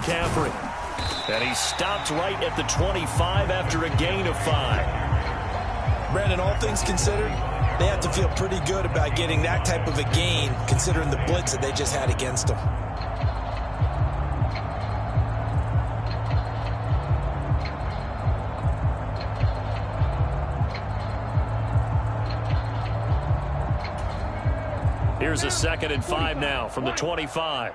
McCaffrey. And he stopped right at the 25 after a gain of 5. Brandon, all things considered, they have to feel pretty good about getting that type of a gain, considering the blitz that they just had against them. Here's a 2nd and 5 now from the 25.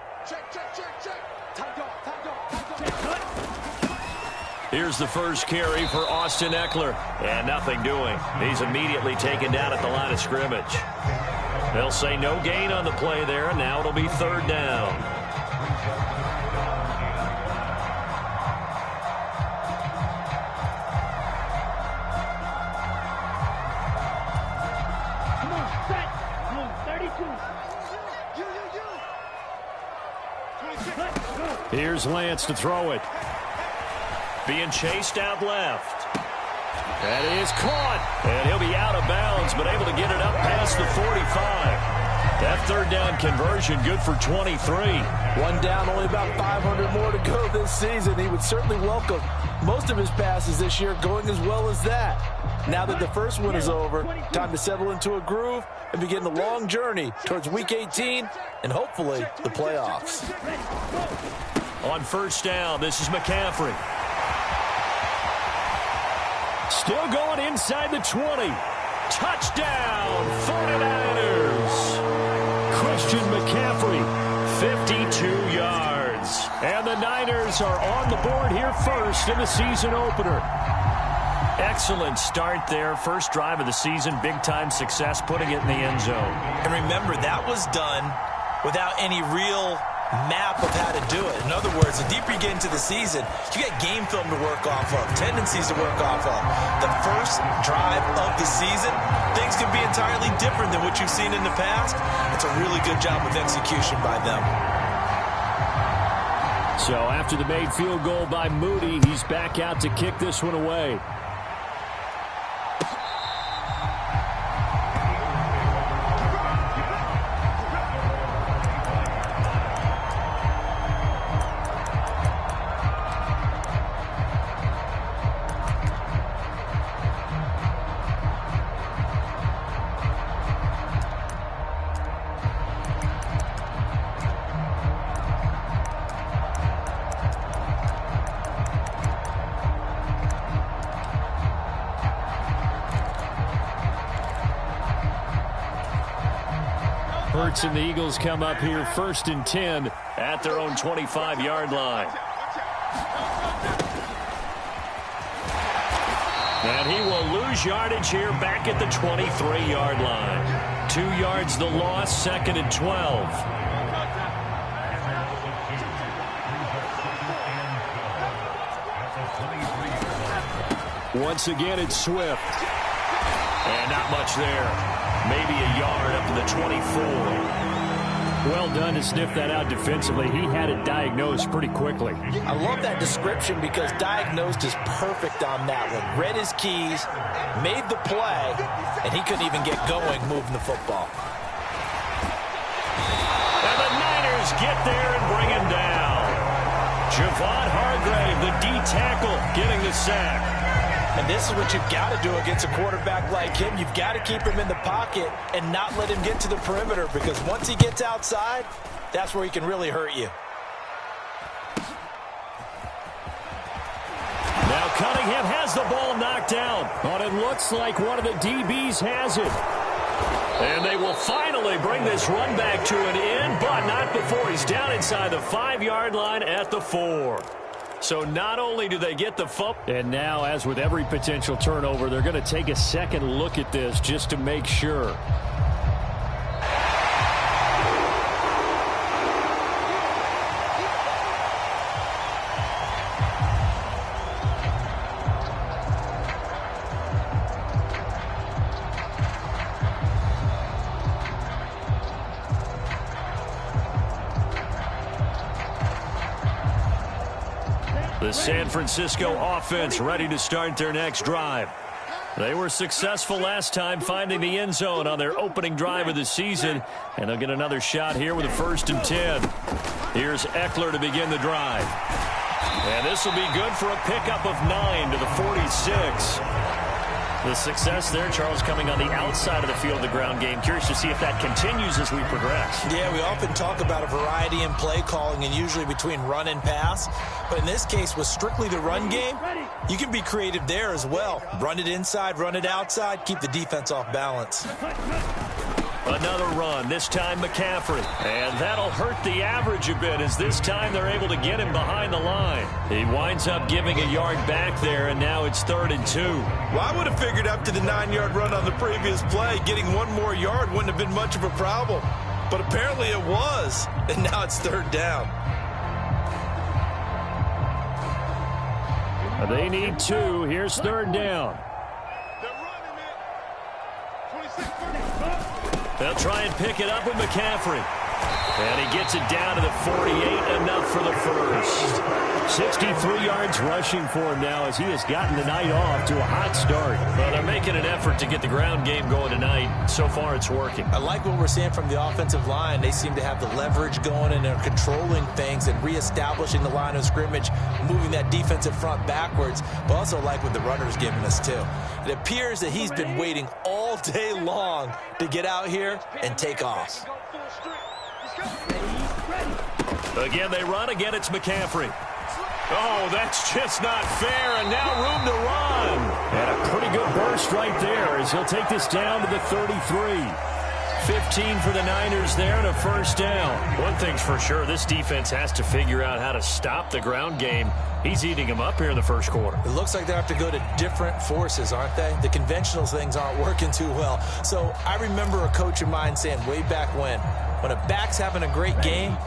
Here's the first carry for Austin Ekeler. And nothing doing. He's immediately taken down at the line of scrimmage. They'll say no gain on the play there. Now it'll be 3rd down. Here's Lance to throw it. Being chased out left. That is caught. And he'll be out of bounds, but able to get it up past the 45. That 3rd down conversion good for 23. One down, only about 500 more to go this season. He would certainly welcome most of his passes this year going as well as that. Now that the first one is over, time to settle into a groove and begin the long journey towards Week 18 and hopefully the playoffs. On 1st down, this is McCaffrey. Still going inside the 20. Touchdown, 49ers. Christian McCaffrey, 52 yards. And the Niners are on the board here first in the season opener. Excellent start there. First drive of the season, big-time success, putting it in the end zone. And remember, that was done without any real map of how to do it. In other words, the deeper you get into the season, you get game film to work off of, tendencies to work off of. The first drive of the season, things can be entirely different than what you've seen in the past. It's a really good job of execution by them. So after the made field goal by Moody, he's back out to kick this one away. Hurts and the Eagles come up here 1st and 10 at their own 25-yard line. And he will lose yardage here back at the 23-yard line. 2 yards the loss, 2nd and 12. Once again, it's Swift. And not much there. Maybe a yard up to the 24. Well done to sniff that out defensively. He had it diagnosed pretty quickly. I love that description because diagnosed is perfect on that one. Read his keys, made the play, and he couldn't even get going moving the football. And the Niners get there and bring him down. Javon Hargrave, the D tackle, getting the sack. And this is what you've got to do against a quarterback like him. You've got to keep him in the pocket and not let him get to the perimeter, because once he gets outside, that's where he can really hurt you. Now Cunningham has the ball knocked down, but it looks like one of the DBs has it. And they will finally bring this run back to an end, but not before he's down inside the 5-yard line at the 4. So not only do they get the football, and now, as with every potential turnover, they're going to take a second look at this just to make sure. The San Francisco offense ready to start their next drive. They were successful last time finding the end zone on their opening drive of the season, and they'll get another shot here with a 1st and 10. Here's Eckler to begin the drive. And this will be good for a pickup of 9 to the 46. The success there, Charles, coming on the outside of the field of the ground game. Curious to see if that continues as we progress. Yeah, we often talk about a variety in play calling and usually between run and pass. But in this case, with strictly the run game, you can be creative there as well. Run it inside, run it outside, keep the defense off balance. Another run, this time McCaffrey. And that'll hurt the average a bit as this time they're able to get him behind the line. He winds up giving a yard back there, and now it's 3rd and 2. Well, I would have figured after the 9-yard run on the previous play, getting one more yard wouldn't have been much of a problem. But apparently it was, and now it's 3rd down. They need 2. Here's 3rd down. They'll try and pick it up with McCaffrey. And he gets it down to the 48, enough for the first. 63 yards rushing for him now as he has gotten the night off to a hot start. Well, they're making an effort to get the ground game going tonight. So far, it's working. I like what we're seeing from the offensive line. They seem to have the leverage going and they're controlling things and reestablishing the line of scrimmage, moving that defensive front backwards, but also like what the runner's giving us, too. It appears that he's been waiting all day long to get out here and take off. Again, they run. Again, it's McCaffrey. Oh, that's just not fair, and now room to run. And a pretty good burst right there as he'll take this down to the 33. 15 for the Niners there and a first down. One thing's for sure, this defense has to figure out how to stop the ground game. He's eating them up here in the first quarter. It looks like they have to go to different forces, aren't they? The conventional things aren't working too well. So I remember a coach of mine saying way back when a back's having a great game,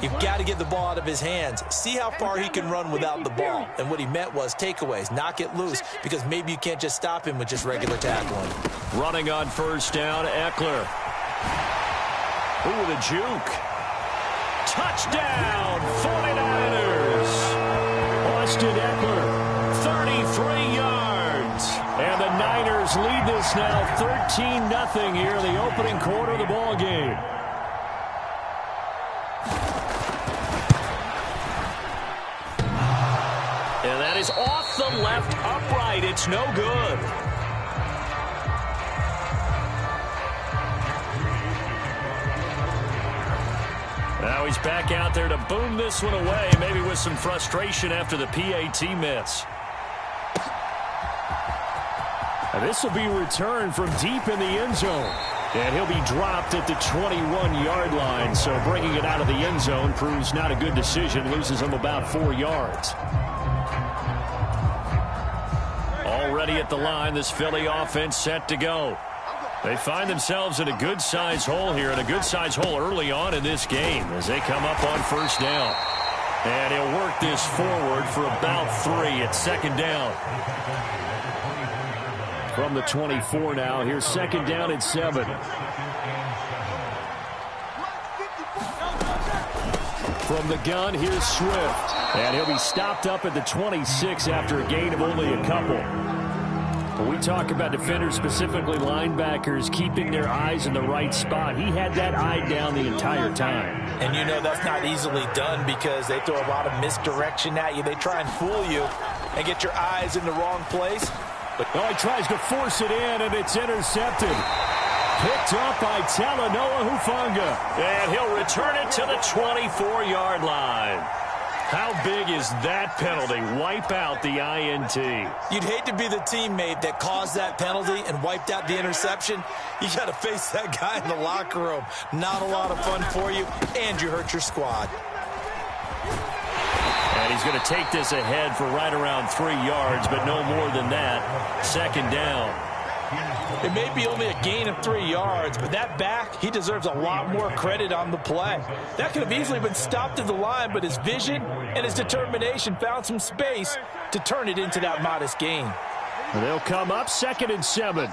you've got to get the ball out of his hands. See how far he can run without the ball. And what he meant was takeaways, knock it loose, because maybe you can't just stop him with just regular tackling. Running on first down, Eckler. Ooh, with a juke. Touchdown, 49ers. Austin Eckler, 33 yards. And the Niners lead this now 13-0 here in the opening quarter of the ball game. And that is off the left upright. It's no good. Now he's back out there to boom this one away, maybe with some frustration after the PAT miss. And this will be returned from deep in the end zone. And he'll be dropped at the 21-yard line, so bringing it out of the end zone proves not a good decision, loses him about 4 yards. Already at the line, this Philly offense set to go. They find themselves in a good-sized hole here, and a good-sized hole early on in this game as they come up on first down. And he'll work this forward for about 3 at 2nd down. From the 24 now, here's 2nd down and 7. From the gun, here's Swift. And he'll be stopped up at the 26 after a gain of only a couple. When we talk about defenders, specifically linebackers, keeping their eyes in the right spot, he had that eye down the entire time. And you know that's not easily done because they throw a lot of misdirection at you. They try and fool you and get your eyes in the wrong place. But he tries to force it in, and it's intercepted. Picked up by Talanoa Hufanga. And he'll return it to the 24-yard line. How big is that penalty? Wipe out the INT. You'd hate to be the teammate that caused that penalty and wiped out the interception. You got to face that guy in the locker room. Not a lot of fun for you, and you hurt your squad. And he's going to take this ahead for right around 3 yards, but no more than that. 2nd down. It may be only a gain of 3 yards, but that back, he deserves a lot more credit on the play. That could have easily been stopped at the line, but his vision and his determination found some space to turn it into that modest gain. They'll come up 2nd and 7.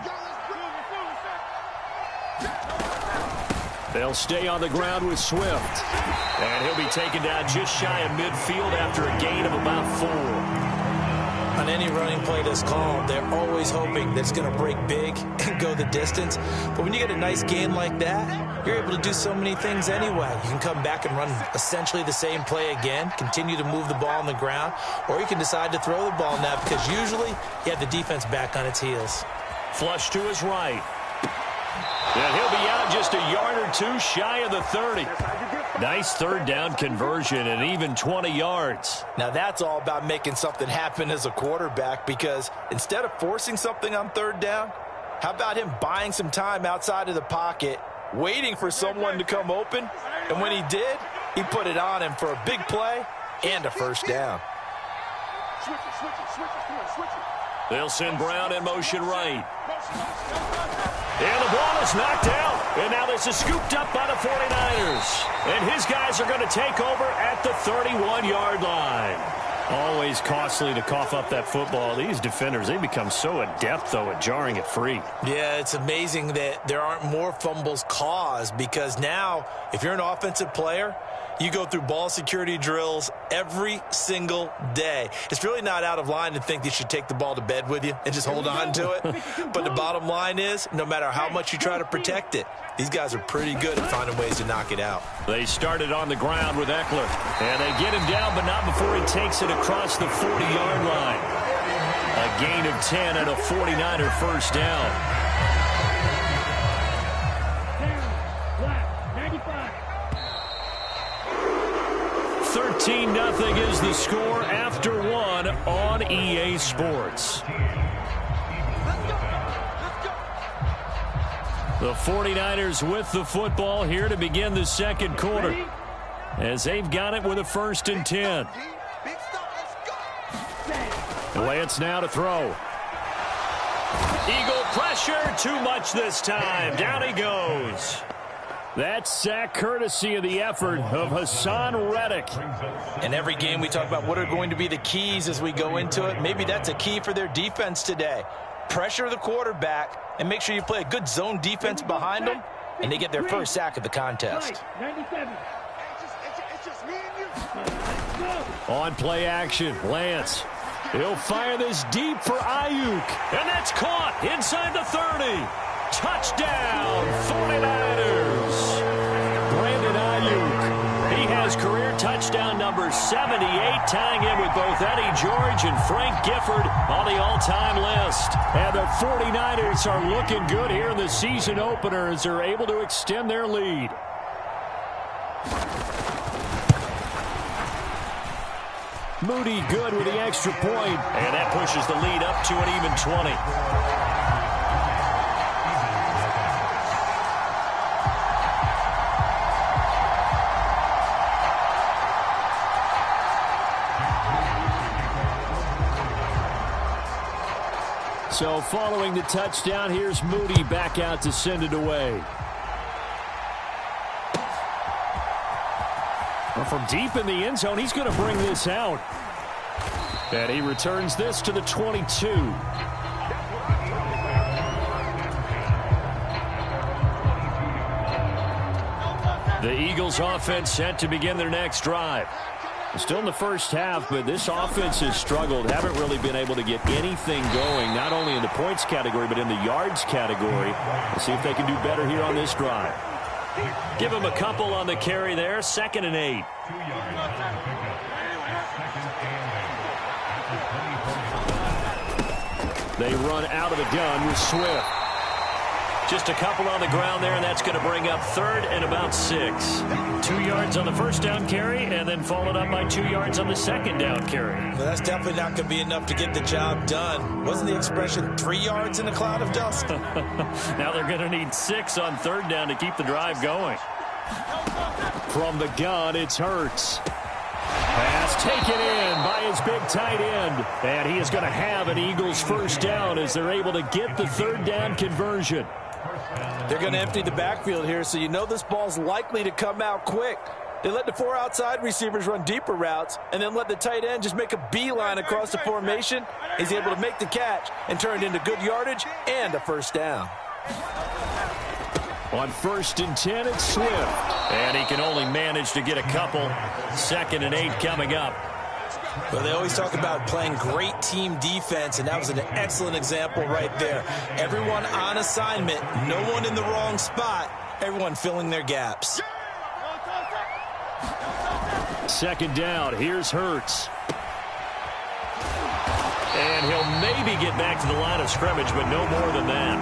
They'll stay on the ground with Swift. And he'll be taken down just shy of midfield after a gain of about 4. On any running play that's called, they're always hoping that it's going to break big and go the distance. But when you get a nice gain like that, you're able to do so many things anyway. You can come back and run essentially the same play again, continue to move the ball on the ground, or you can decide to throw the ball now because usually you have the defense back on its heels. Flush to his right. And he'll be out just a yard or two shy of the 30. Nice third down conversion and even 20 yards. Now that's all about making something happen as a quarterback, because instead of forcing something on third down, how about him buying some time outside of the pocket, waiting for someone to come open, and when he did, he put it on him for a big play and a first down. They'll send Brown in motion right. And the ball is knocked out. And now this is scooped up by the 49ers. And his guys are going to take over at the 31-yard line. Always costly to cough up that football. These defenders, they become so adept, though, at jarring it free. Yeah, it's amazing that there aren't more fumbles caused, because now, if you're an offensive player, you go through ball security drills every single day. It's really not out of line to think you should take the ball to bed with you and just hold on to it. But the bottom line is, no matter how much you try to protect it, these guys are pretty good at finding ways to knock it out. They started on the ground with Eckler. And they get him down, but not before he takes it across the 40-yard line. A gain of 10 and a 49er first down. 13-0 is the score after one on EA Sports. The 49ers with the football here to begin the second quarter, as they've got it with a 1st and 10. Lance now to throw. Eagle pressure, too much this time. Down he goes. That sack courtesy of the effort of Hassan Reddick. In every game we talk about what are going to be the keys as we go into it. Maybe that's a key for their defense today. Pressure the quarterback and make sure you play a good zone defense behind them, and they get their first sack of the contest. On play action, Lance. He'll fire this deep for Ayuk. And that's caught inside the 30. Touchdown, 49ers. Brandon Ayuk. He has career touchdown number 78, tying in with both Eddie George and Frank Gifford on the all-time list. And the 49ers are looking good here in the season opener as they're able to extend their lead. Moody good with the extra point. And that pushes the lead up to an even 20. So following the touchdown, here's Moody back out to send it away. Well, from deep in the end zone, he's going to bring this out. And he returns this to the 22. The Eagles offense set to begin their next drive. Still in the first half, but this offense has struggled. Haven't really been able to get anything going, not only in the points category, but in the yards category. Let's see if they can do better here on this drive. Give them a couple on the carry there. 2nd and 8. They run out of the gun with Swift. Just a couple on the ground there, and that's going to bring up 3rd and about 6. 2 yards on the first down carry, and then followed up by 2 yards on the second down carry. Well, that's definitely not going to be enough to get the job done. Wasn't the expression 3 yards in a cloud of dust? Now they're going to need 6 on 3rd down to keep the drive going. From the gun, it's Hurts. Pass taken in by his big tight end. And he is going to have an Eagles first down as they're able to get the 3rd down conversion. They're going to empty the backfield here, so you know this ball's likely to come out quick. They let the 4 outside receivers run deeper routes and then let the tight end just make a beeline across the formation. He's able to make the catch and turn it into good yardage and a first down. On 1st and 10, it's Swift. And he can only manage to get a couple. 2nd and 8 coming up. Well, they always talk about playing great team defense, and that was an excellent example right there. Everyone on assignment, no one in the wrong spot, everyone filling their gaps. Second down, here's Hurts. And he'll maybe get back to the line of scrimmage, but no more than that.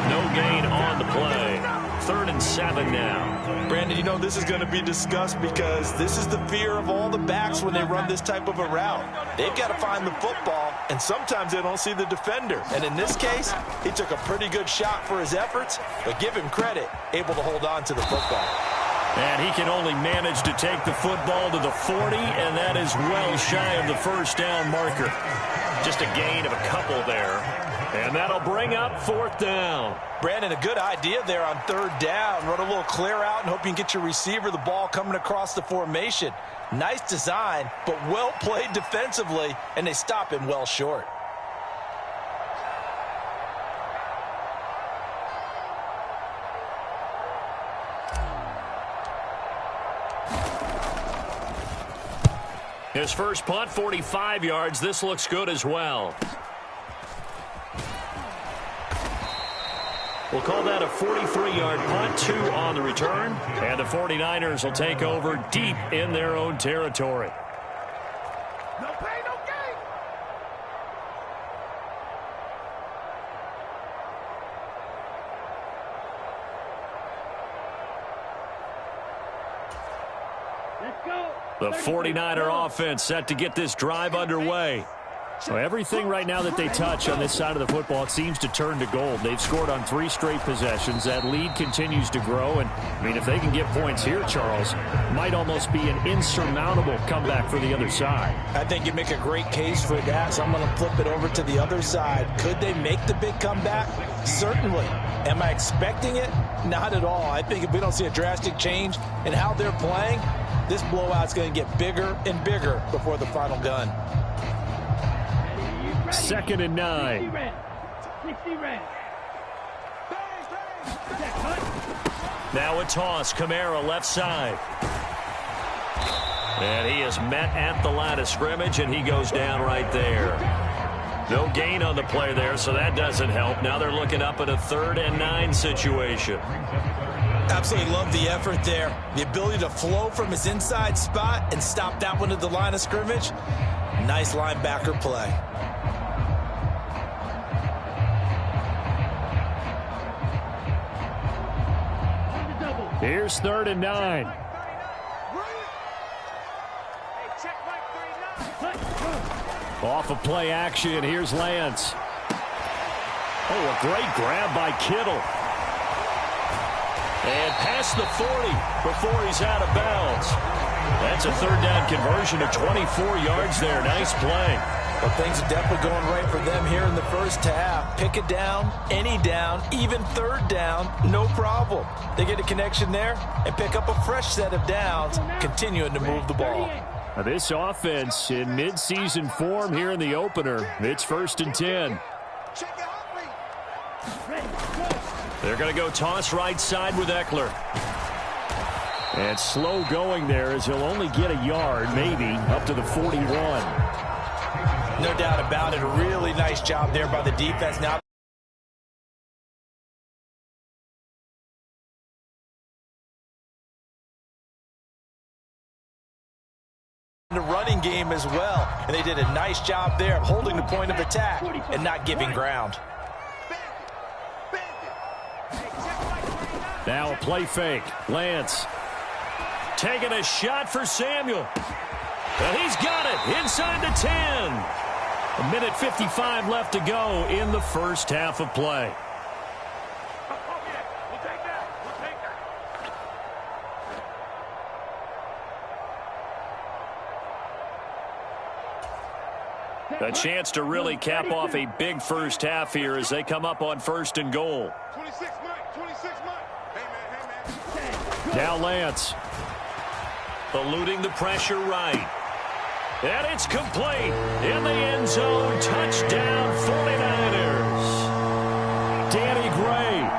No gain on the play. 3rd and 7 now. Brandon, you know this is going to be discussed because this is the fear of all the backs when they run this type of a route. They've got to find the football, and sometimes they don't see the defender. And in this case, he took a pretty good shot for his efforts, but give him credit, able to hold on to the football. And he can only manage to take the football to the 40, and that is well shy of the first down marker. Just a gain of a couple there. And that'll bring up 4th down. Brandon, a good idea there on 3rd down. Run a little clear out and hope you can get your receiver the ball coming across the formation. Nice design, but well played defensively, and they stop him well short. His first punt, 45 yards. This looks good as well. We'll call that a 43-yard punt, 2 on the return. And the 49ers will take over deep in their own territory. No pain, no gain. Let's go. The 49er offense set to get this drive underway. So everything right now that they touch on this side of the football, it seems to turn to gold. They've scored on 3 straight possessions. That lead continues to grow. And, I mean, if they can get points here, Charles, might almost be an insurmountable comeback for the other side. I think you make a great case for that, so I'm going to flip it over to the other side. Could they make the big comeback? Certainly. Am I expecting it? Not at all. I think if we don't see a drastic change in how they're playing, this blowout's going to get bigger and bigger before the final gun. 2nd and 9. Now a toss. Kamara left side. And he is met at the line of scrimmage, and he goes down right there. No gain on the play there, so that doesn't help. Now they're looking up at a 3rd and 9 situation. Absolutely love the effort there. The ability to flow from his inside spot and stop that one at the line of scrimmage. Nice linebacker play. Here's 3rd and 9. Off of play action, here's Lance. Oh, a great grab by Kittle. And past the 40 before he's out of bounds. That's a 3rd down conversion of 24 yards there. Nice play. Well, things are definitely going right for them here in the first half. Pick a down, any down, even 3rd down, no problem. They get a connection there and pick up a fresh set of downs, continuing to move the ball. Now this offense in midseason form here in the opener. It's 1st and 10. They're going to go toss right side with Eckler. And slow going there as he'll only get a yard, maybe, up to the 41. No doubt about it. A really nice job there by the defense. Now the running game as well. And they did a nice job there of holding the point of attack and not giving ground. Now a play fake. Lance taking a shot for Samuel. And he's got it inside the 10. A minute 55 left to go in the first half of play. A chance to really cap off a big first half here as they come up on 1st and goal. 26 Mike. Hey, man. Now Lance. Eluding the pressure right. And it's complete. In the end zone. Touchdown 49ers. Danny Gray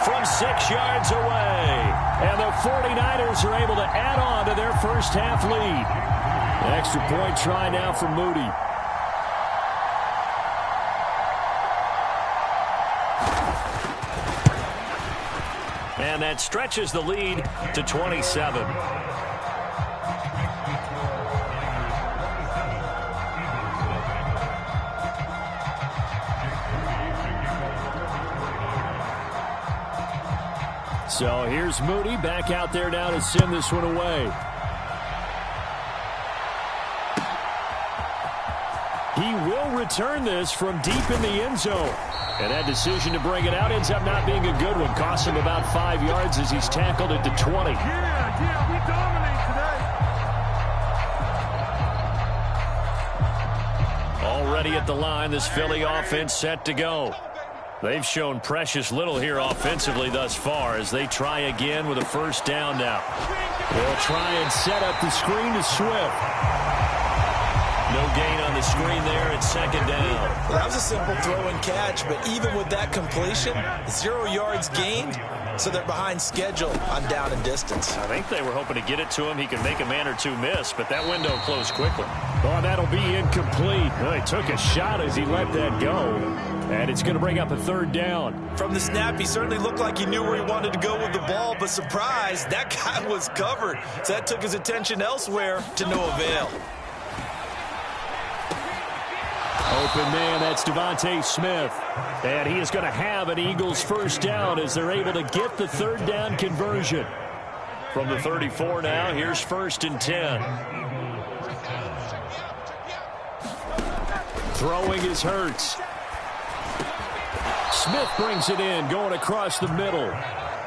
from 6 yards away. And the 49ers are able to add on to their first half lead. Extra point try now for Moody. And that stretches the lead to 27. So here's Moody back out there now to send this one away. He will return this from deep in the end zone. And that decision to bring it out ends up not being a good one. Costs him about 5 yards as he's tackled at the 20. Yeah, we dominate today. Already at the line, this Philly offense set to go. They've shown precious little here offensively thus far as they try again with a first down now. They'll try and set up the screen to Swift. No gain on the screen there at second down. Well, that was a simple throw and catch, but even with that completion, 0 yards gained, so they're behind schedule on down and distance. I think they were hoping to get it to him. He could make a man or two miss, but that window closed quickly. Oh, that'll be incomplete. Well, he took a shot as he let that go, and it's going to bring up a third down. From the snap, he certainly looked like he knew where he wanted to go with the ball, but surprise, that guy was covered. So that took his attention elsewhere to no avail. Open man, that's Devontae Smith. And he is going to have an Eagles first down as they're able to get the third down conversion. From the 34 now, here's 1st and 10. Throwing is Hurts. Smith brings it in, going across the middle.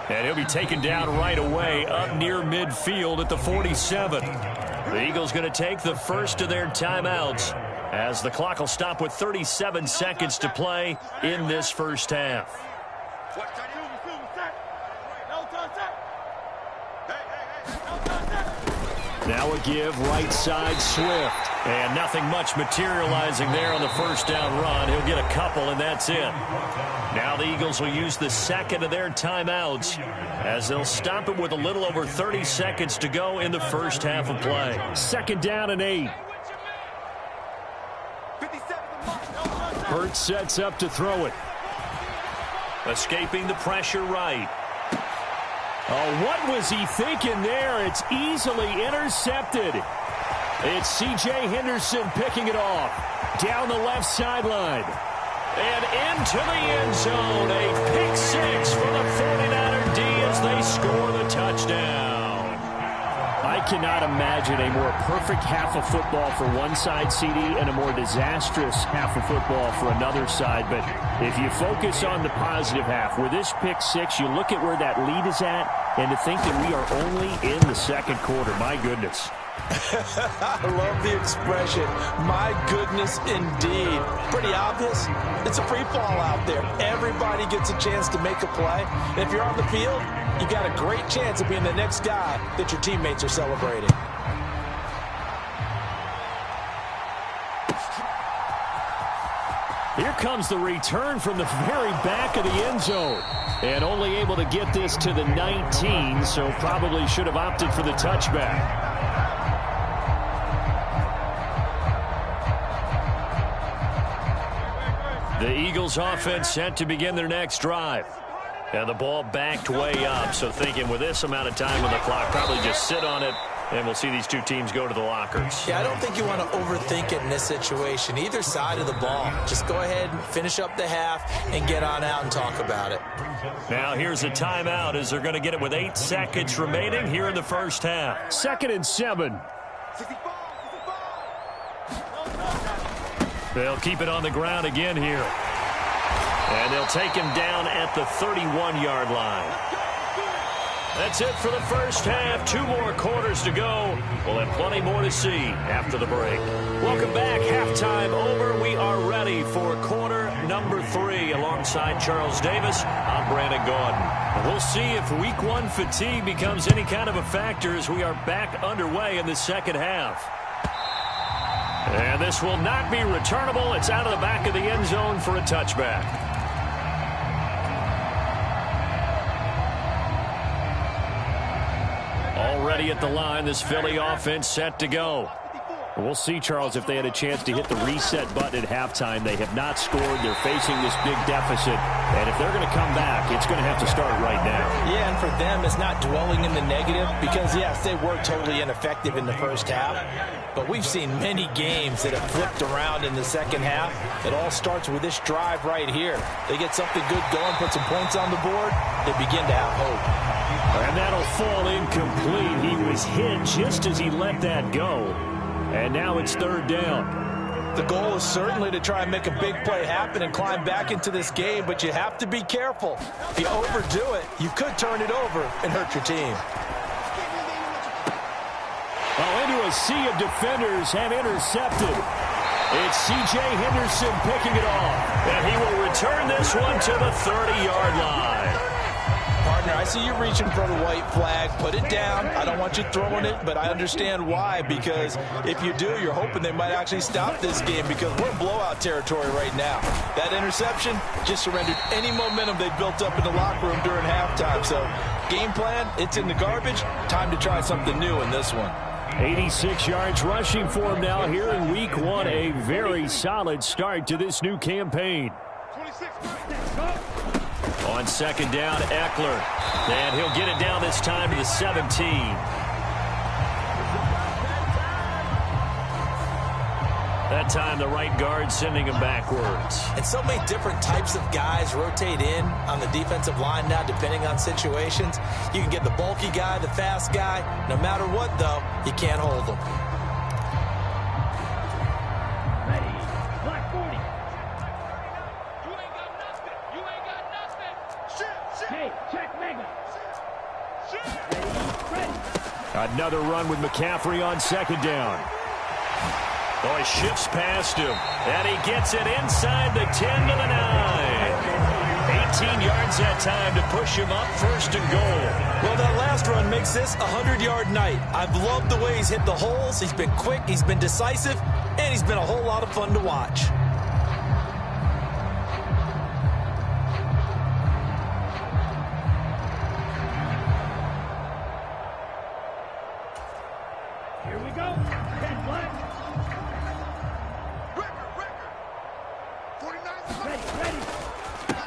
And he'll be taken down right away up near midfield at the 47. The Eagles going to take the first of their timeouts, as the clock will stop with 37 seconds to play in this first half. Now a give, right side Swift. And nothing much materializing there on the first down run. He'll get a couple, and that's it. Now the Eagles will use the second of their timeouts, as they'll stop it with a little over 30 seconds to go in the first half of play. 2nd down and 8. Hurts sets up to throw it. Escaping the pressure right. Oh, what was he thinking there? It's easily intercepted. It's C.J. Henderson picking it off. Down the left sideline. And into the end zone. A pick six for the 49er D as they score the touchdown. I cannot imagine a more perfect half of football for one side, CD, and a more disastrous half of football for another side. But if you focus on the positive half, with this pick six, you look at where that lead is at, and to think that we are only in the second quarter. My goodness. I love the expression, my goodness indeed. Pretty obvious. It's a free fall out there. Everybody gets a chance to make a play. And if you're on the field, you've got a great chance of being the next guy that your teammates are celebrating. Here comes the return from the very back of the end zone. And only able to get this to the 19, so probably should have opted for the touchback. The Eagles offense set to begin their next drive. And the ball backed way up, so thinking with this amount of time on the clock, probably just sit on it, and we'll see these two teams go to the lockers. Yeah, I don't think you want to overthink it in this situation. Either side of the ball. Just go ahead and finish up the half and get on out and talk about it. Now here's a timeout as they're going to get it with 8 seconds remaining here in the first half. 2nd and 7. They'll keep it on the ground again here. And they'll take him down at the 31-yard line. That's it for the first half. 2 more quarters to go. We'll have plenty more to see after the break. Welcome back. Halftime over. We are ready for quarter number 3. Alongside Charles Davis, I'm Brandon Gordon. We'll see if week 1 fatigue becomes any kind of a factor as we are back underway in the second half. And this will not be returnable. It's out of the back of the end zone for a touchback. Already at the line, this Philly offense set to go. We'll see, Charles, if they had a chance to hit the reset button at halftime. They have not scored. They're facing this big deficit. And if they're going to come back, it's going to have to start right now. Yeah, and for them, it's not dwelling in the negative because, yes, they were totally ineffective in the first half. But we've seen many games that have flipped around in the second half. It all starts with this drive right here. They get something good going, put some points on the board, they begin to have hope. And that'll fall incomplete. He was hit just as he let that go. And now it's third down. The goal is certainly to try and make a big play happen and climb back into this game, but you have to be careful. If you overdo it, you could turn it over and hurt your team. Oh, into a sea of defenders and intercepted. It's C.J. Henderson picking it off. And he will return this one to the 30-yard line. Partner, I see you reaching for the white flag. Put it down. I don't want you throwing it, but I understand why. Because if you do, you're hoping they might actually stop this game because we're in blowout territory right now. That interception just surrendered any momentum they built up in the locker room during halftime. So, game plan, it's in the garbage. Time to try something new in this one. 86 yards rushing for him now here in week one. A very solid start to this new campaign. 26. On second down, Eckler. And he'll get it down this time to the 17. That time, the right guard sending him backwards. And so many different types of guys rotate in on the defensive line now, depending on situations. You can get the bulky guy, the fast guy. No matter what, though, you can't hold them. Ready. Black 40. You ain't got nothing. You ain't got nothing. Shit. Hey, check mega. Shit. Ready. Another run with McCaffrey on second down. Oh, he shifts past him, and he gets it inside the 10 to the 9. 18 yards that time to push him up first and goal. Well, that last run makes this a 100-yard night. I've loved the way he's hit the holes. He's been quick, he's been decisive, and he's been a whole lot of fun to watch. Here we go. 10 black.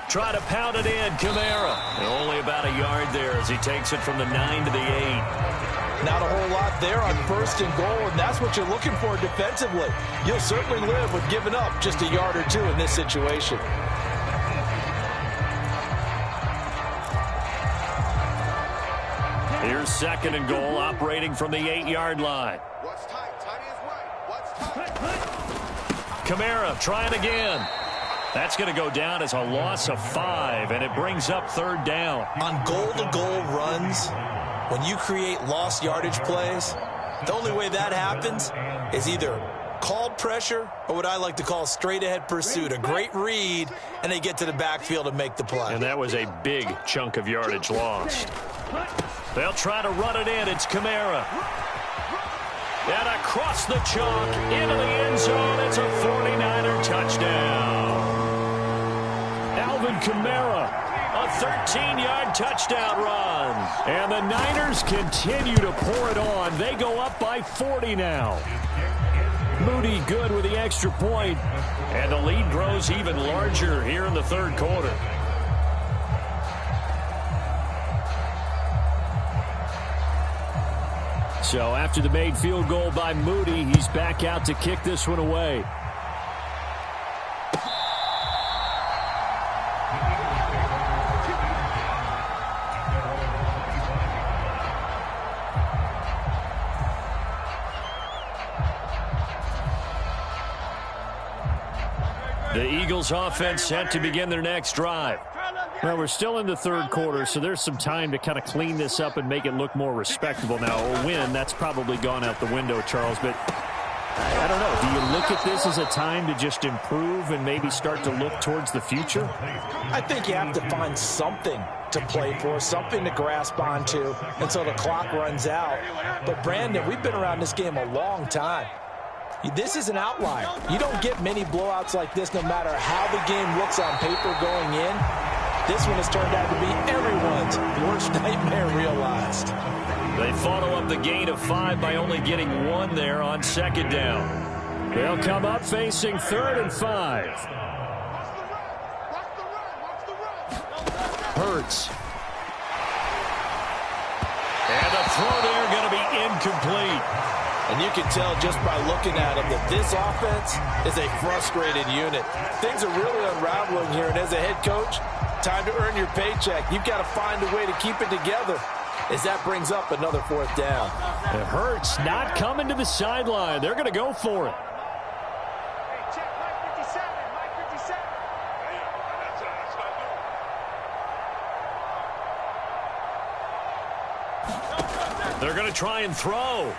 Try to pound it in, Kamara. And only about a yard there as he takes it from the 9 to the 8. Not a whole lot there on first and goal, and that's what you're looking for defensively. You'll certainly live with giving up just a yard or two in this situation. Here's second and goal, operating from the 8-yard line. What's tight? Tight is right. What's tight? Kamara trying again. That's going to go down as a loss of 5, and it brings up third down. On goal-to-goal runs, when you create lost yardage plays, the only way that happens is either called pressure or what I like to call straight-ahead pursuit. A great read, and they get to the backfield and make the play. And that was a big chunk of yardage lost. They'll try to run it in. It's Kamara. And across the chalk, into the end zone. It's a 49er touchdown. Alvin Kamara, a 13-yard touchdown run. And the Niners continue to pour it on. They go up by 40 now. Moody good with the extra point. And the lead grows even larger here in the third quarter. So after the made field goal by Moody, he's back out to kick this one away. The Eagles offense set to begin their next drive. Well, we're still in the third quarter, so there's some time to kind of clean this up and make it look more respectable. Now, a win, that's probably gone out the window, Charles, but I don't know. Do you look at this as a time to just improve and maybe start to look towards the future? I think you have to find something to play for, something to grasp onto until the clock runs out. But, Brandon, we've been around this game a long time. This is an outlier. You don't get many blowouts like this no matter how the game looks on paper going in. This one has turned out to be everyone's worst nightmare realized. They follow up the gain of 5 by only getting 1 there on second down. They'll come up facing 3rd and 5. Hurts. And the throw there going to be incomplete. And you can tell just by looking at him that this offense is a frustrated unit. Things are really unraveling here, and as a head coach, time to earn your paycheck. You've got to find a way to keep it together as that brings up another 4th down. It hurts not coming to the sideline. They're going to go for it. They're going to try and throw.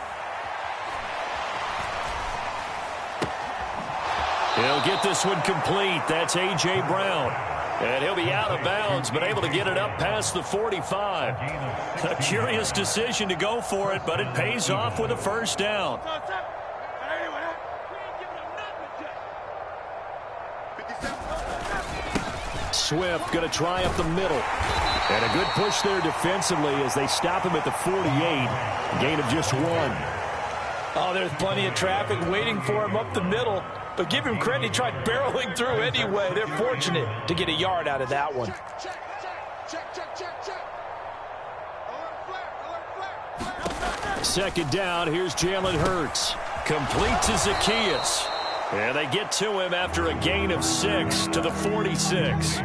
He'll get this one complete. That's A.J. Brown. And he'll be out of bounds, but able to get it up past the 45. A curious decision to go for it, but it pays off with a 1st down. Swift going to try up the middle. And a good push there defensively as they stop him at the 48. Gain of just 1. Oh, there's plenty of traffic waiting for him up the middle. But give him credit, he tried barreling through anyway. They're fortunate to get a yard out of that one. Second down, here's Jalen Hurts. Complete to Zacchaeus. And they get to him after a gain of 6 to the 46.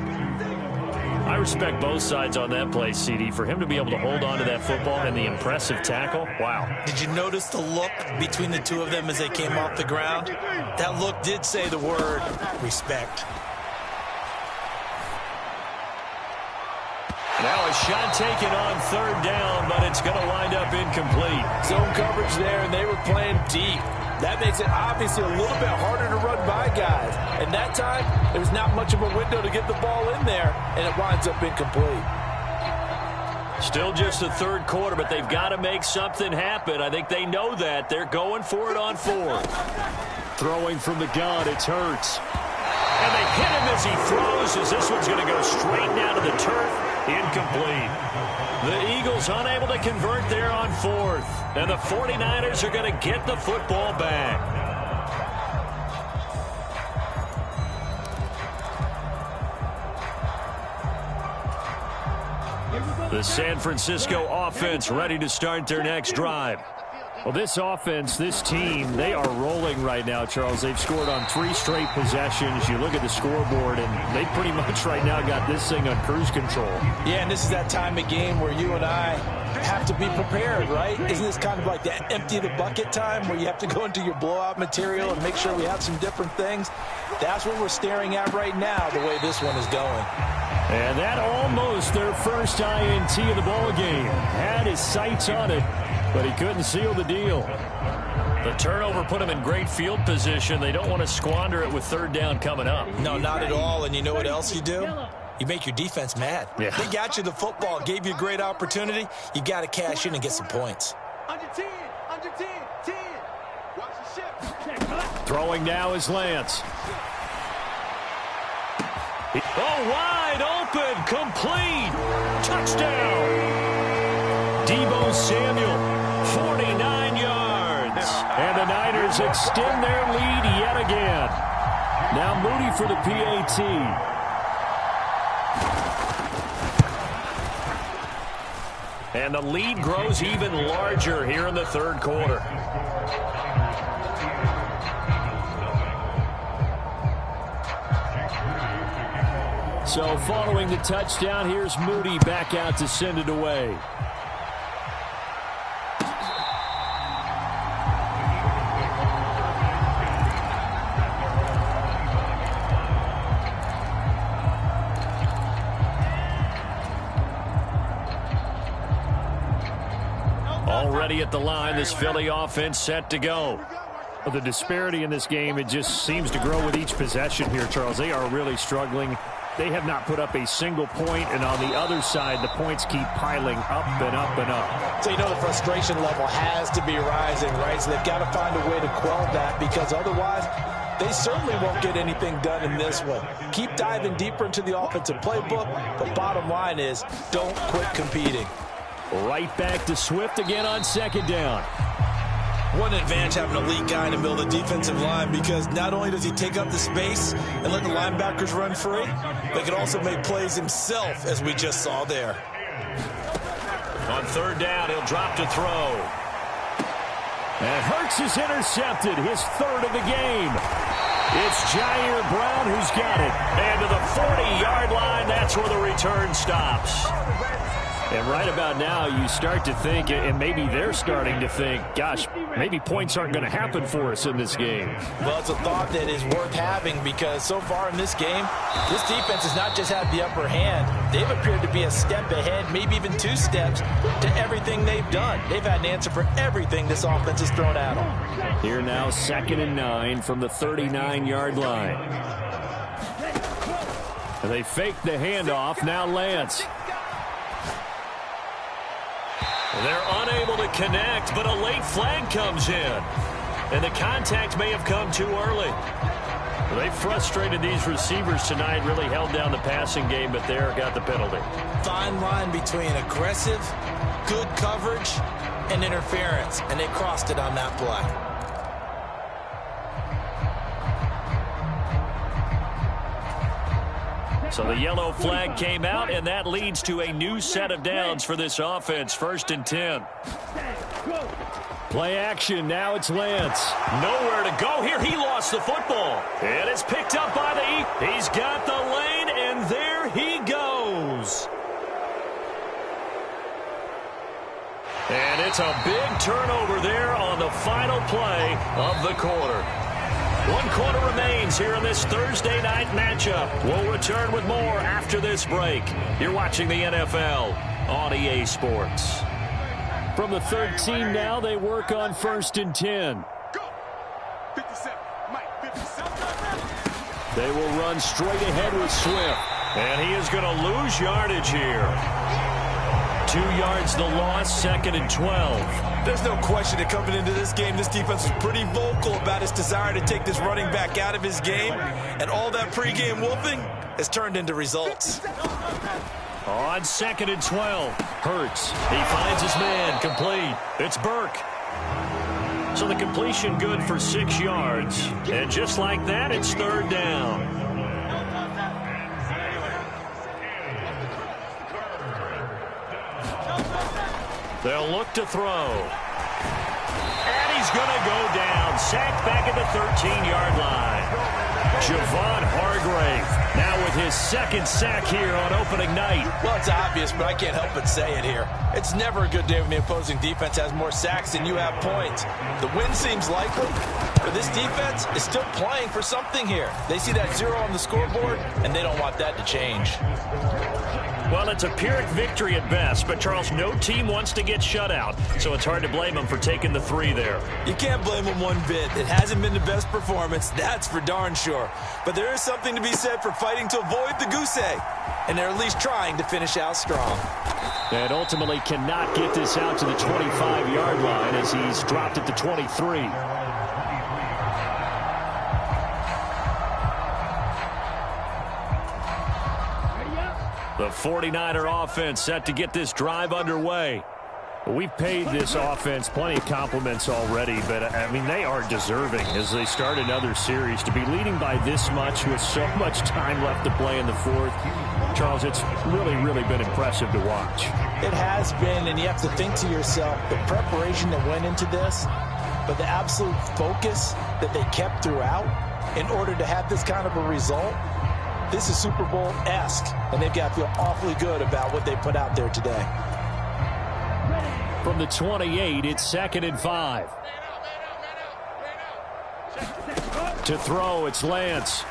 I respect both sides on that play, CD. For him to be able to hold on to that football and the impressive tackle, wow. Did you notice the look between the two of them as they came off the ground? That look did say the word respect. Now a shot taken on 3rd down, but it's going to wind up incomplete. Zone coverage there, and they were playing deep. That makes it obviously a little bit harder to run by guys. And that time, there was not much of a window to get the ball in there, and it winds up incomplete. Still just the 3rd quarter, but they've got to make something happen. I think they know that. They're going for it on 4th. Throwing from the gun, it's Hurts. And they hit him as he throws, as this one's going to go straight down to the turf. Incomplete. The Eagles unable to convert there on 4th. And the 49ers are going to get the football back. The San Francisco offense ready to start their next drive. Well, this offense, this team, they are rolling right now, Charles. They've scored on 3 straight possessions. You look at the scoreboard, and they pretty much right now got this thing on cruise control. Yeah, and this is that time of game where you and I have to be prepared, right? Isn't this kind of like that empty the bucket time where you have to go into your blowout material and make sure we have some different things? That's what we're staring at right now, the way this one is going. And that almost their first INT of the ball game. Had his sights on it, but he couldn't seal the deal. The turnover put him in great field position. They don't want to squander it with 3rd down coming up. No, not at all. And you know what else you do? You make your defense mad. Yeah. They got you the football, gave you a great opportunity. You got to cash in and get some points. Under 10, 10. Watch the shift. Throwing now is Lance. Oh, wide open, complete, touchdown. Debo Samuel, 49 yards. And the Niners extend their lead yet again. Now Moody for the PAT. And the lead grows even larger here in the 3rd quarter. So following the touchdown, here's Moody back out to send it away. Already at the line, this Philly offense set to go. Well, the disparity in this game, it just seems to grow with each possession here, Charles. They are really struggling. They have not put up a single point, and on the other side, the points keep piling up and up and up. So you know the frustration level has to be rising, right? So they've got to find a way to quell that, because otherwise they certainly won't get anything done in this one. Keep diving deeper into the offensive playbook, but bottom line is don't quit competing. Right back to Swift again on second down. What an advantage having an elite guy in the middle of the defensive line, because not only does he take up the space and let the linebackers run free, but he can also make plays himself, as we just saw there. On third down, he'll drop to throw. And Hurts is intercepted, his third of the game. It's Jair Brown who's got it. And to the 40-yard line, that's where the return stops. And right about now, you start to think, and maybe they're starting to think, gosh, maybe points aren't going to happen for us in this game. Well, it's a thought that is worth having, because so far in this game, this defense has not just had the upper hand. They've appeared to be a step ahead, maybe even 2 steps, to everything they've done. They've had an answer for everything this offense has thrown at them. Here now, 2nd and 9 from the 39-yard line. And they fake the handoff. Now Lance. They're unable to connect, but a late flag comes in. And the contact may have come too early. They frustrated these receivers tonight, really held down the passing game, but there got the penalty. Fine line between aggressive, good coverage, and interference, and they crossed it on that play. So the yellow flag came out, and that leads to a new set of downs for this offense. 1st and 10. Play action. Now it's Lance. Nowhere to go here. He lost the football. And it's picked up by the... He's got the lane, and there he goes. And it's a big turnover there on the final play of the quarter. 1 quarter remains here in this Thursday night matchup. We'll return with more after this break. You're watching the NFL on EA Sports. From the 13 now, they work on 1st and 10. Go. 57. Mike, 57. They will run straight ahead with Swift. And he is going to lose yardage here. 2 yards the loss, 2nd and 12. There's no question that coming into this game, this defense was pretty vocal about its desire to take this running back out of his game. And all that pregame wolfing has turned into results. On 2nd and 12, Hurts. He finds his man, complete. It's Burke. So the completion good for 6 yards. And just like that, it's 3rd down. They'll look to throw. And he's going to go down. Sacked back at the 13-yard line. Javon Hargrave now with his 2nd sack here on opening night. Well, it's obvious, but I can't help but say it here. It's never a good day when the opposing defense has more sacks than you have points. The win seems likely, but this defense is still playing for something here. They see that 0 on the scoreboard, and they don't want that to change. Well, it's a Pyrrhic victory at best, but, Charles, no team wants to get shut out, so it's hard to blame them for taking the 3 there. You can't blame them one bit. It hasn't been the best performance, that's for darn sure. But there is something to be said for fighting to avoid the goose egg, and they're at least trying to finish out strong. And ultimately cannot get this out to the 25-yard line as he's dropped it to 23. The 49er offense set to get this drive underway. We've paid this offense plenty of compliments already, but, I mean, they are deserving as they start another series. To be leading by this much with so much time left to play in the 4th, Charles, it's really, really been impressive to watch. It has been, and you have to think to yourself, the preparation that went into this, but the absolute focus that they kept throughout in order to have this kind of a result. This is Super Bowl-esque, and they've got to feel awfully good about what they put out there today. From the 28, it's 2nd and 5. To throw, it's Lance.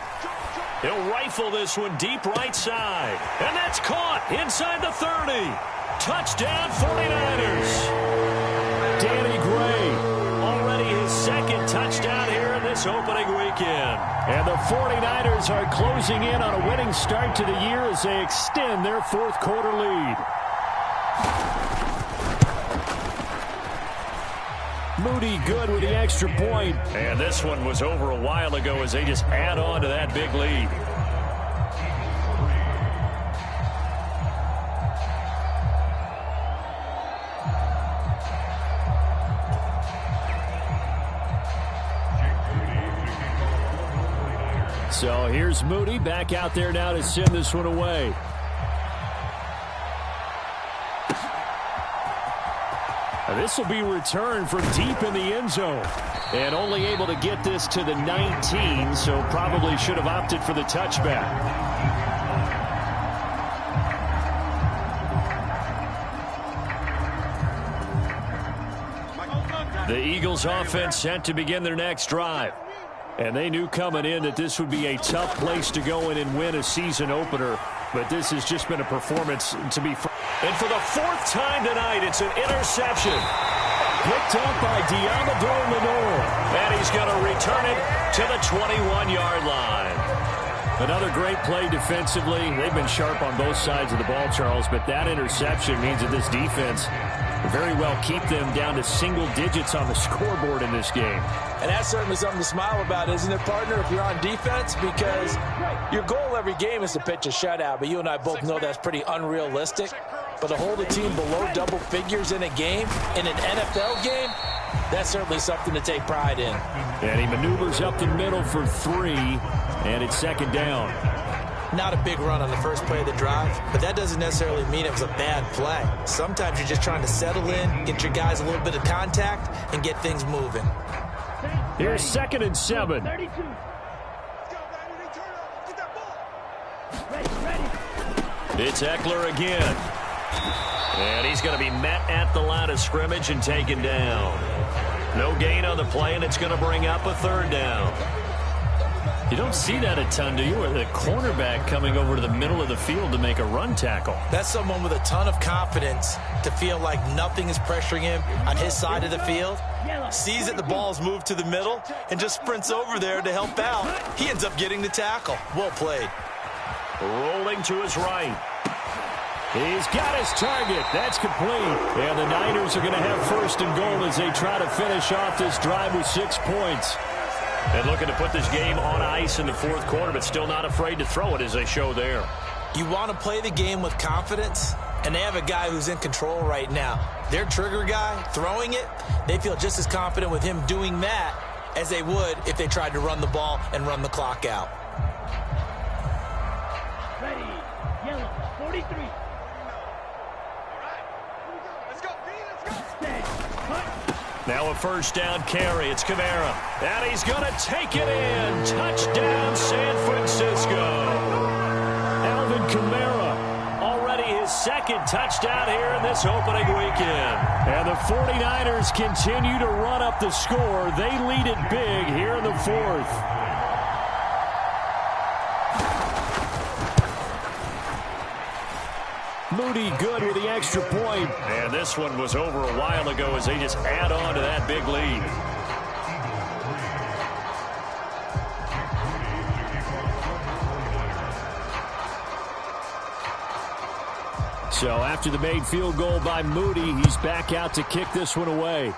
He'll rifle this one deep right side. And that's caught inside the 30. Touchdown 49ers. Danny Gray, already his 2nd touchdown here in this opening weekend. And the 49ers are closing in on a winning start to the year as they extend their 4th quarter lead. Moody good with the extra point. And this one was over a while ago as they just add on to that big lead. So here's Moody back out there now to send this one away. This will be returned from deep in the end zone. And only able to get this to the 19, so probably should have opted for the touchback. The Eagles offense set to begin their next drive. And they knew coming in that this would be a tough place to go in and win a season opener. But this has just been a performance to be... And for the fourth time tonight, it's an interception. Picked up by Diamador Lenore. And he's going to return it to the 21-yard line. Another great play defensively. They've been sharp on both sides of the ball, Charles. But that interception means that this defense very well keep them down to single digits on the scoreboard in this game. And that's certainly something to smile about, isn't it, partner, if you're on defense? Because your goal every game is to pitch a shutout, but you and I both know that's pretty unrealistic. But to hold a team below double figures in a game, in an NFL game, that's certainly something to take pride in. And he maneuvers up the middle for 3, and it's second down. Not a big run on the first play of the drive, but that doesn't necessarily mean it was a bad play. Sometimes you're just trying to settle in, get your guys a little bit of contact, and get things moving. Here's 2nd and 7. It's Eckler again. And he's going to be met at the line of scrimmage and taken down. No gain on the play, and it's going to bring up a 3rd down. You don't see that a ton, do you? Or the cornerback coming over to the middle of the field to make a run tackle. That's someone with a ton of confidence to feel like nothing is pressuring him on his side of the field. Sees that the ball's moved to the middle and just sprints over there to help out. He ends up getting the tackle. Well played. Rolling to his right. He's got his target. That's complete. And the Niners are going to have 1st and goal as they try to finish off this drive with 6 points. And looking to put this game on ice in the 4th quarter, but still not afraid to throw it as they show there. You want to play the game with confidence, and they have a guy who's in control right now. Their trigger guy throwing it, they feel just as confident with him doing that as they would if they tried to run the ball and run the clock out. Ready, yellow, 43. Now a 1st down carry. It's Kamara. And he's going to take it in. Touchdown, San Francisco. Alvin Kamara, already his 2nd touchdown here in this opening weekend. And the 49ers continue to run up the score. They lead it big here in the 4th. Moody good with the extra point. And this one was over a while ago as they just add on to that big lead. So after the made field goal by Moody, he's back out to kick this one away.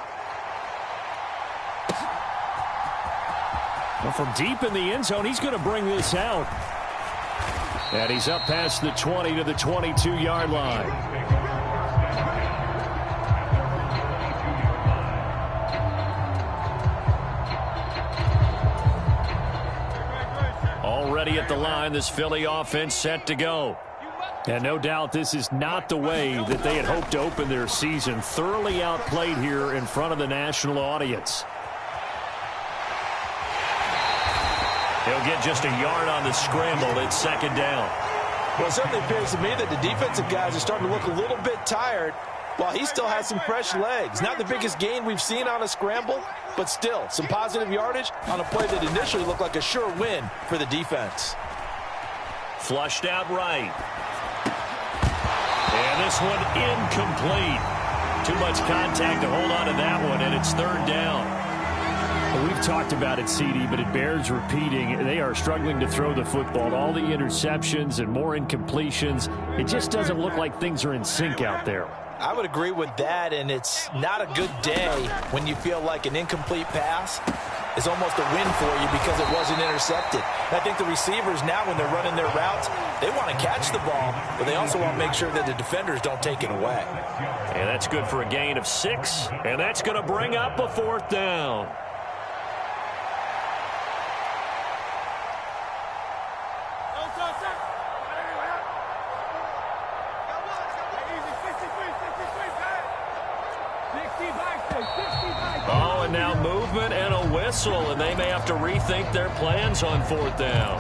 Well, from deep in the end zone, he's going to bring this out. And he's up past the 20 to the 22-yard line. Already at the line, this Philly offense set to go. And no doubt this is not the way that they had hoped to open their season. Thoroughly outplayed here in front of the national audience. He'll get just a yard on the scramble. It's 2nd down. Well, it certainly appears to me that the defensive guys are starting to look a little bit tired while he still has some fresh legs. Not the biggest gain we've seen on a scramble, but still some positive yardage on a play that initially looked like a sure win for the defense. Flushed out right. And this one incomplete. Too much contact to hold on to that one, and it's 3rd down. We've talked about it, CD, but it bears repeating. They are struggling to throw the football. All the interceptions and more incompletions. It just doesn't look like things are in sync out there. I would agree with that, and it's not a good day when you feel like an incomplete pass is almost a win for you because it wasn't intercepted. And I think the receivers now, when they're running their routes, they want to catch the ball, but they also want to make sure that the defenders don't take it away. And that's good for a gain of 6, and that's going to bring up a 4th down. Oh, and now movement and a whistle, and they may have to rethink their plans on 4th down.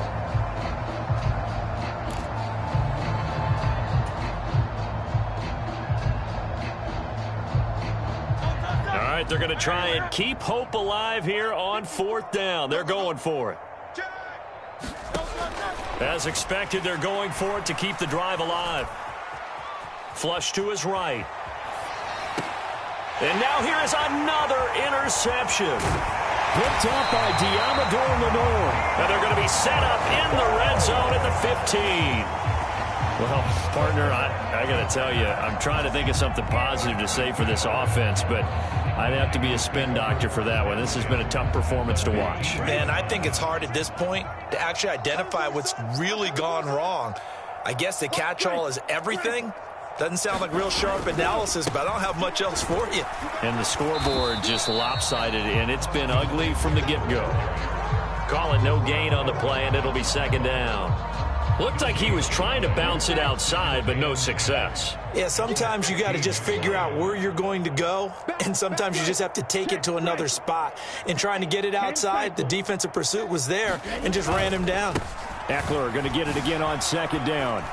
All right, they're going to try and keep hope alive here on 4th down. They're going for it. As expected, they're going for it to keep the drive alive. Flush to his right. And now here is another interception. Picked up by Diamador Lenore. And they're going to be set up in the red zone at the 15. Well, partner, I got to tell you, I'm trying to think of something positive to say for this offense, but I'd have to be a spin doctor for that one. This has been a tough performance to watch. Man, I think it's hard at this point to actually identify what's really gone wrong. I guess the catch-all is everything. Doesn't sound like real sharp analysis, but I don't have much else for you. And the scoreboard just lopsided, and it's been ugly from the get-go. Call it no gain on the play, and it'll be 2nd down. Looked like he was trying to bounce it outside, but no success. Yeah, sometimes you got to just figure out where you're going to go, and sometimes you just have to take it to another spot. In trying to get it outside, the defensive pursuit was there and just ran him down. Eckler going to get it again on 2nd down.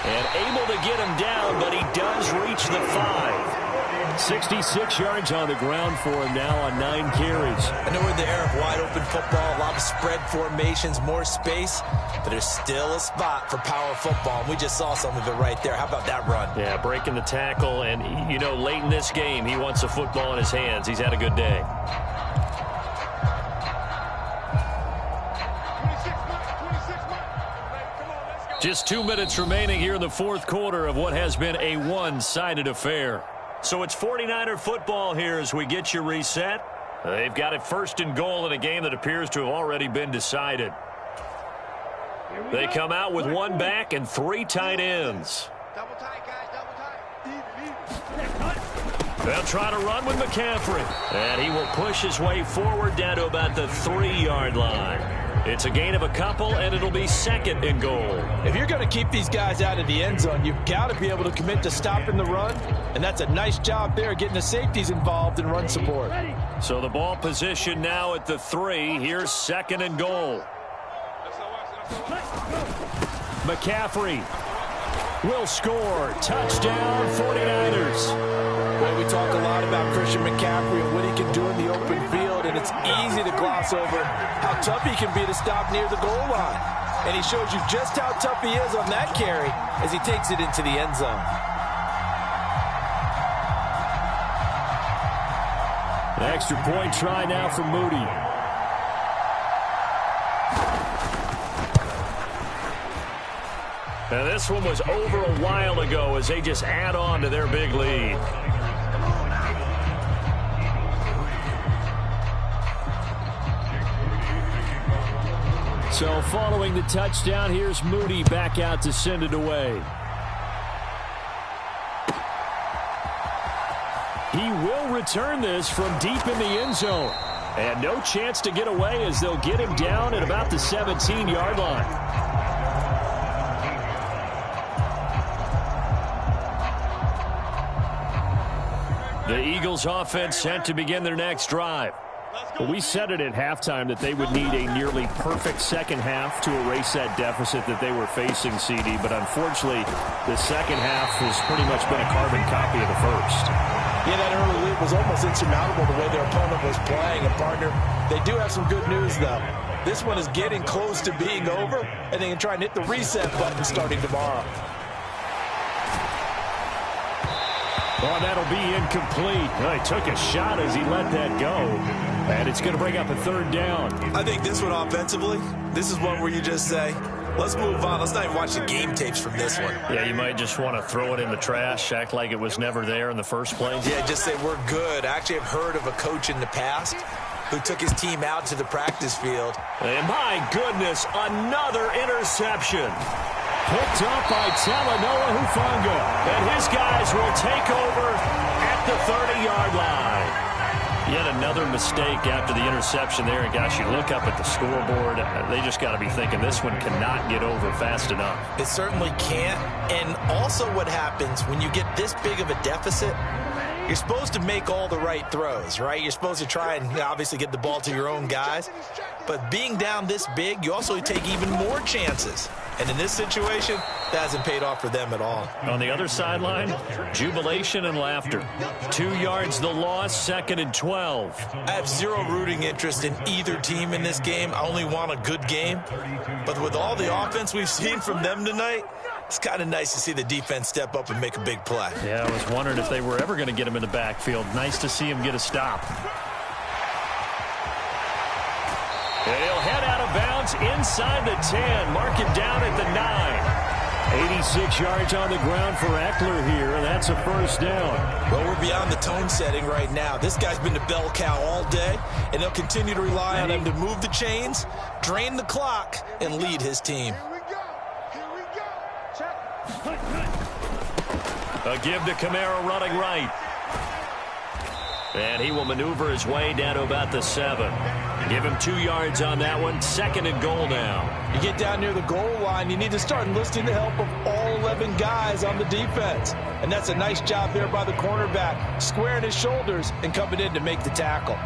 And able to get him down, but he does reach the 5. 66 yards on the ground for him now on 9 carries. I know we're in the era of wide-open football, a lot of spread formations, more space, but there's still a spot for power football, and we just saw some of it right there. How about that run? Yeah, breaking the tackle, and, you know, late in this game, he wants the football in his hands. He's had a good day. Just 2 minutes remaining here in the 4th quarter of what has been a one-sided affair. So it's 49er football here as we get you reset. They've got it 1st and goal in a game that appears to have already been decided. They come out with 1 back and 3 tight ends. Double tight, guys, double tight. They'll try to run with McCaffrey. And he will push his way forward down to about the 3-yard line. It's a gain of a couple, and it'll be 2nd and goal. If you're going to keep these guys out of the end zone, you've got to be able to commit to stopping the run, and that's a nice job there, getting the safeties involved in run support. So the ball position now at the 3. Here's 2nd and goal. McCaffrey will score. Touchdown, 49ers. Well, we talk a lot about Christian McCaffrey and what he can do in the open field, and it's easy to gloss over how tough he can be to stop near the goal line. And he shows you just how tough he is on that carry as he takes it into the end zone. An extra point try now for Moody. Now this one was over a while ago as they just add on to their big lead. So following the touchdown, here's Moody back out to send it away. He will return this from deep in the end zone. And no chance to get away as they'll get him down at about the 17-yard line. The Eagles offense set to begin their next drive. Well, we said it at halftime that they would need a nearly perfect second half to erase that deficit that they were facing, CD. But unfortunately, the second half has pretty much been a carbon copy of the first. Yeah, that early lead was almost insurmountable the way their opponent was playing. And, partner, they do have some good news, though. This one is getting close to being over, and they can try and hit the reset button starting tomorrow. Oh, that'll be incomplete. Well, he took a shot as he let that go. And it's going to bring up a 3rd down. I think this one offensively, this is one where you just say, let's move on. Let's not even watch the game tapes from this one. Yeah, you might just want to throw it in the trash, act like it was never there in the first place. Yeah, just say we're good. I actually have heard of a coach in the past who took his team out to the practice field. And my goodness, another interception. Picked up by Talanoa Hufanga. And his guys will take over at the 30-yard line. Yet another mistake after the interception there. And, gosh, you look up at the scoreboard. They just got to be thinking this one cannot get over fast enough. It certainly can't. And also what happens when you get this big of a deficit, you're supposed to make all the right throws, right? You're supposed to try and obviously get the ball to your own guys. But being down this big, you also take even more chances. And in this situation, that hasn't paid off for them at all. On the other sideline, jubilation and laughter. 2 yards the loss, 2nd and 12. I have zero rooting interest in either team in this game. I only want a good game. But with all the offense we've seen from them tonight, it's kind of nice to see the defense step up and make a big play. Yeah, I was wondering if they were ever going to get him in the backfield. Nice to see him get a stop. He'll head out of bounds inside the 10. Mark it down at the 9. 86 yards on the ground for Eckler here, and that's a first down. Well, we're beyond the tone setting right now. This guy's been the bell cow all day, and they'll continue to rely on him to move the chains, drain the clock, and lead his team. Here we go. Here we go. Check. A give to Kamara running right. And he will maneuver his way down to about the 7. Give him 2 yards on that one. 2nd and goal now. You get down near the goal line, you need to start enlisting the help of all 11 guys on the defense. And that's a nice job there by the cornerback, squaring his shoulders and coming in to make the tackle.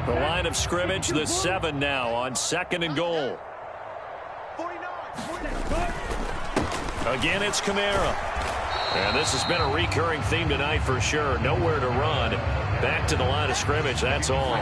The line of scrimmage, the 7 now on 2nd and goal. 49. Again, it's Kamara. And this has been a recurring theme tonight for sure. Nowhere to run. Back to the line of scrimmage, that's all.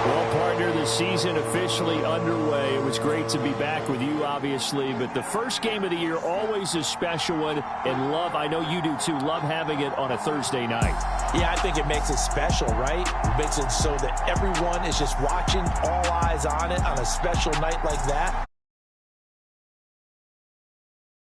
Well, partner, the season officially underway. It was great to be back with you, obviously. But the first game of the year, always a special one. And love, I know you do too, love having it on a Thursday night. Yeah, I think it makes it special, right? It makes it so that everyone is just watching, all eyes on it on a special night like that.